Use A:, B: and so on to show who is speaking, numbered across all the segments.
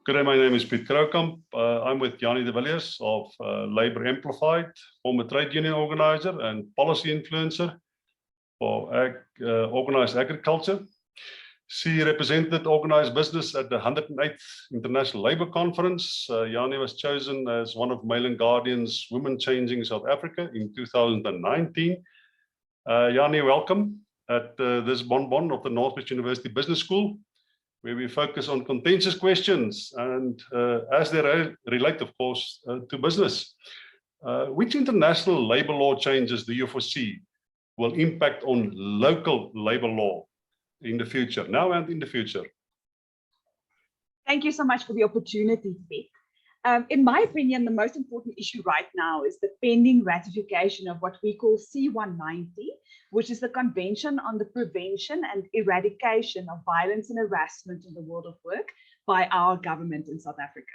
A: Good day, my name is Piet Kroukamp. I'm with Jahni de Villiers of Labour Amplified, former trade union organizer and policy influencer for organised agriculture. She represented organised business at the 108th International Labour Conference. Jahni was chosen as one of Mail and Guardian's Women Changing South Africa in 2019. Jahni, welcome at this bonbon of the Northwest University Business School, where we focus on contentious questions and as they relate, of course, to business. Which international labour law changes do you foresee will impact on local labour law in the future, now and in the future?
B: Thank you so much for the opportunity, Pete. In my opinion, the most important issue right now is the pending ratification of what we call C190, which is the Convention on the Prevention and Eradication of Violence and Harassment in the World of Work by our government in South Africa.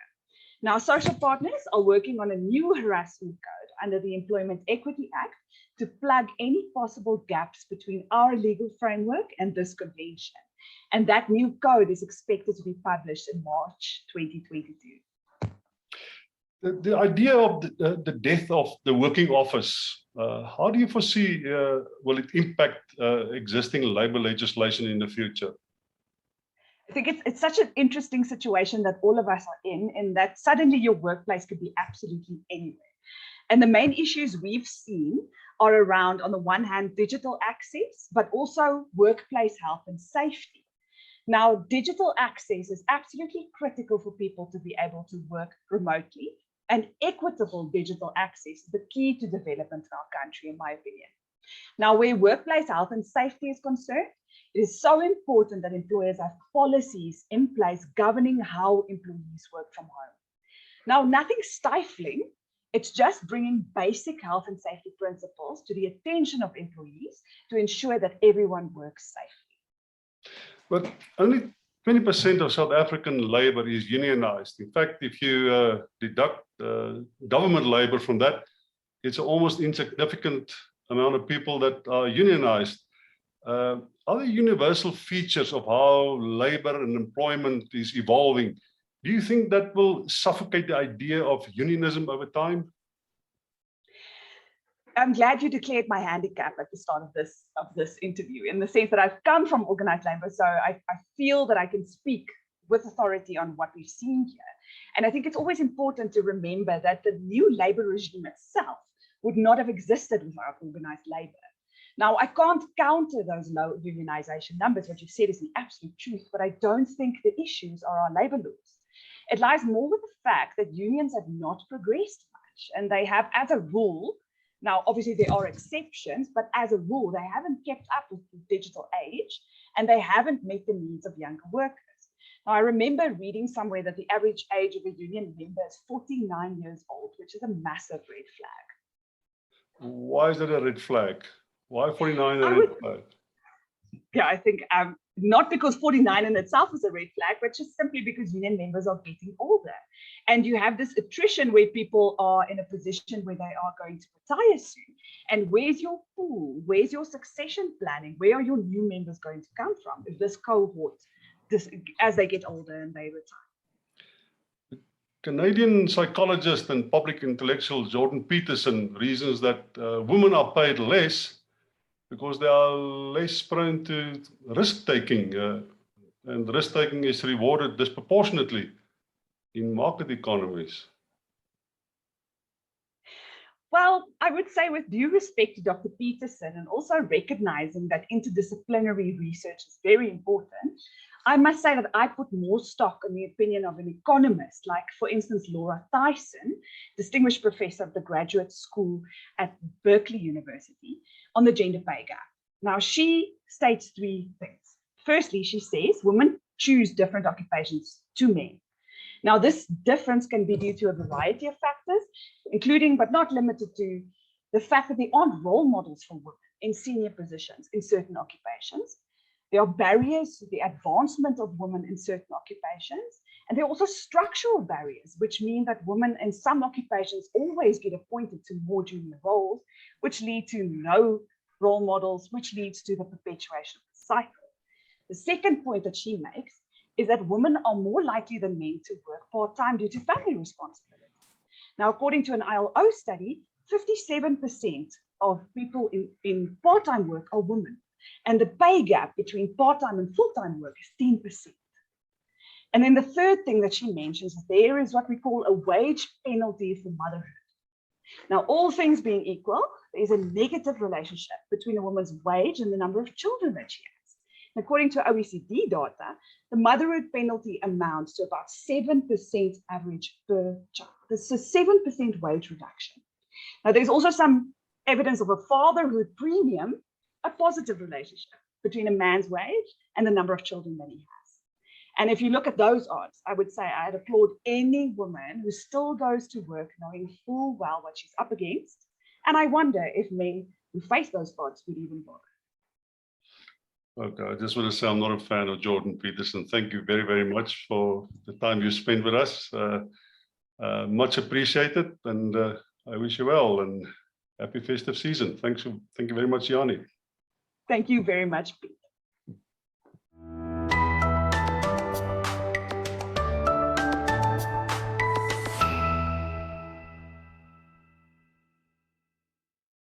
B: Now, social partners are working on a new harassment code under the Employment Equity Act to plug any possible gaps between our legal framework and this convention. And that new code is expected to be published in March 2022.
A: The idea of the death of the working office, how do you foresee will it impact existing labour legislation in the future?
B: I think it's such an interesting situation that all of us are in that suddenly your workplace could be absolutely anywhere. And the main issues we've seen are around, on the one hand, digital access, but also workplace health and safety. Now, digital access is absolutely critical for people to be able to work remotely. And equitable digital access is the key to development in our country, in my opinion. Now, where workplace health and safety is concerned, it is so important that employers have policies in place governing how employees work from home. Now, nothing stifling, it's just bringing basic health and safety principles to the attention of employees to ensure that everyone works safely.
A: But only 20% of South African labour is unionized. In fact, if you deduct government labour from that, it's an almost insignificant amount of people that are unionized. Are there universal features of how labour and employment is evolving? Do you think that will suffocate the idea of unionism over time?
B: I'm glad you declared my handicap at the start of this interview, in the sense that I've come from organized labor, so I feel that I can speak with authority on what we've seen here. And I think it's always important to remember that the new labor regime itself would not have existed without organized labor. Now, I can't counter those low unionization numbers. What you've said is the absolute truth, but I don't think the issues are our labor laws. It lies more with the fact that unions have not progressed much, and they have, as a rule, now, obviously, there are exceptions, but as a rule, they haven't kept up with the digital age, and they haven't met the needs of younger workers. Now, I remember reading somewhere that the average age of a union member is 49 years old, which is a massive red flag.
A: Why is that a red flag? Why 49 a red flag?
B: Yeah, I think not because 49 in itself is a red flag, but just simply because union members are getting older. And you have this attrition where people are in a position where they are going to retire soon. And where's your pool? Where's your succession planning? Where are your new members going to come from if this cohort, as they get older and they retire?
A: Canadian psychologist and public intellectual Jordan Peterson reasons that women are paid less because they are less prone to risk-taking, and risk-taking is rewarded disproportionately in market economies.
B: Well, I would say, with due respect to Dr. Peterson, and also recognizing that interdisciplinary research is very important, I must say that I put more stock in the opinion of an economist, like, for instance, Laura Tyson, distinguished professor of the graduate school at Berkeley University, on the gender pay gap. Now, she states three things. Firstly, she says women choose different occupations to men. Now, this difference can be due to a variety of factors, including but not limited to the fact that there aren't role models for women in senior positions in certain occupations. There are barriers to the advancement of women in certain occupations, and there are also structural barriers, which mean that women in some occupations always get appointed to more junior roles, which lead to no role models, which leads to the perpetuation of the cycle. The second point that she makes is that women are more likely than men to work part-time due to family responsibility. Now, according to an ILO study, 57% of people in part-time work are women, and the pay gap between part-time and full-time work is 10%. And then the third thing that she mentions, there is what we call a wage penalty for motherhood. Now, all things being equal, there is a negative relationship between a woman's wage and the number of children that she has. And according to OECD data, the motherhood penalty amounts to about 7% average per child. This is a 7% wage reduction. Now, there's also some evidence of a fatherhood premium, a positive relationship between a man's wage and the number of children that he has. And if you look at those odds, I would say I'd applaud any woman who still goes to work knowing full well what she's up against. And I wonder if men who face those odds would even bother.
A: Okay, I just want to say I'm not a fan of Jordan Peterson. Thank you very, very much for the time you spent with us. Much appreciated, and I wish you well and happy festive season. Thank you very much, Jahni.
B: Thank you very much, Pete.